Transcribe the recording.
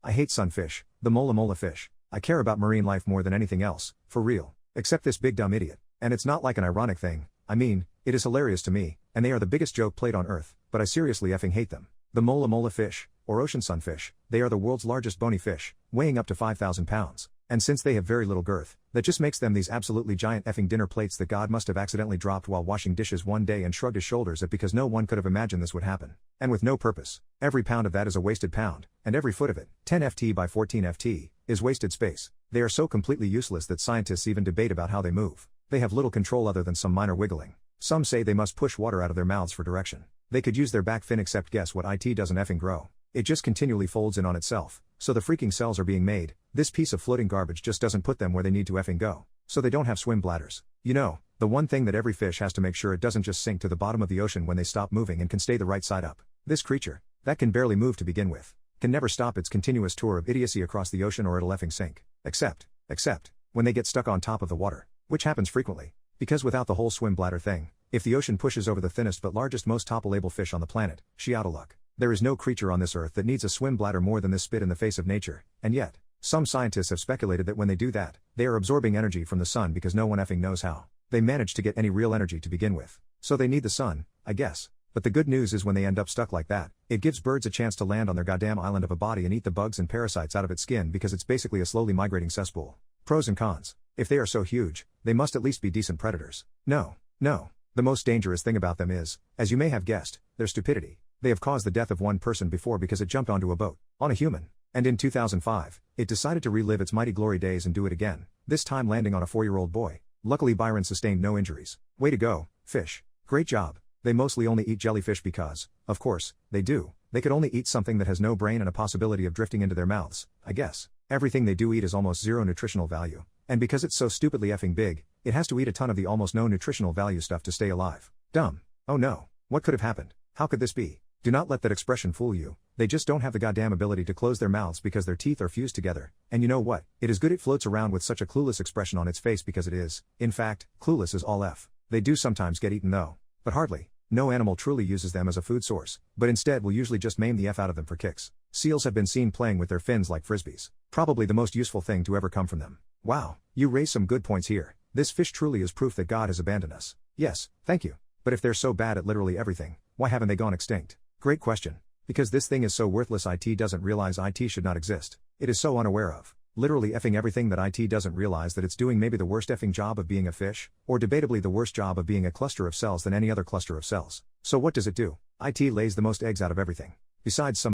I hate sunfish, the mola mola fish. I care about marine life more than anything else, for real. Except this big dumb idiot. And it's not like an ironic thing, I mean, it is hilarious to me, and they are the biggest joke played on earth, but I seriously effing hate them. The mola mola fish, or ocean sunfish, they are the world's largest bony fish, weighing up to 5,000 pounds. And since they have very little girth, that just makes them these absolutely giant effing dinner plates that God must have accidentally dropped while washing dishes one day and shrugged his shoulders at because no one could have imagined this would happen. And with no purpose. Every pound of that is a wasted pound, and every foot of it, 10 ft by 14 ft, is wasted space. They are so completely useless that scientists even debate about how they move. They have little control other than some minor wiggling. Some say they must push water out of their mouths for direction. They could use their back fin, except guess what? It doesn't effing grow. It just continually folds in on itself, so the freaking cells are being made. This piece of floating garbage just doesn't put them where they need to effing go. So they don't have swim bladders. You know, the one thing that every fish has to make sure it doesn't just sink to the bottom of the ocean when they stop moving and can stay the right side up. This creature, that can barely move to begin with, can never stop its continuous tour of idiocy across the ocean or it'll effing sink. Except, when they get stuck on top of the water, which happens frequently. Because without the whole swim bladder thing, if the ocean pushes over the thinnest but largest most topple-able fish on the planet, she outta luck. There is no creature on this earth that needs a swim bladder more than this spit in the face of nature, and yet, some scientists have speculated that when they do that, they are absorbing energy from the sun because no one effing knows how they manage to get any real energy to begin with. So they need the sun, I guess. But the good news is when they end up stuck like that, it gives birds a chance to land on their goddamn island of a body and eat the bugs and parasites out of its skin because it's basically a slowly migrating cesspool. Pros and cons. If they are so huge, they must at least be decent predators. No. The most dangerous thing about them is, as you may have guessed, their stupidity. They have caused the death of one person before because it jumped onto a boat, on a human. And in 2005, it decided to relive its mighty glory days and do it again, this time landing on a 4-year-old boy. Luckily Byron sustained no injuries. Way to go, fish. Great job. They mostly only eat jellyfish because, of course, they do. They could only eat something that has no brain and a possibility of drifting into their mouths, I guess. Everything they do eat is almost zero nutritional value. And because it's so stupidly effing big, it has to eat a ton of the almost no nutritional value stuff to stay alive. Dumb. Oh no. What could have happened? How could this be? Do not let that expression fool you. They just don't have the goddamn ability to close their mouths because their teeth are fused together. And you know what? It is good it floats around with such a clueless expression on its face because it is, in fact, clueless as all F. They do sometimes get eaten though. But hardly. No animal truly uses them as a food source, but instead will usually just maim the F out of them for kicks. Seals have been seen playing with their fins like frisbees. Probably the most useful thing to ever come from them. Wow, you raise some good points here. This fish truly is proof that God has abandoned us. Yes, thank you. But if they're so bad at literally everything, why haven't they gone extinct? Great question. Because this thing is so worthless IT doesn't realize IT should not exist. It is so unaware of literally effing everything that IT doesn't realize that it's doing maybe the worst effing job of being a fish, or debatably the worst job of being a cluster of cells than any other cluster of cells. So what does it do? IT lays the most eggs out of everything. Besides some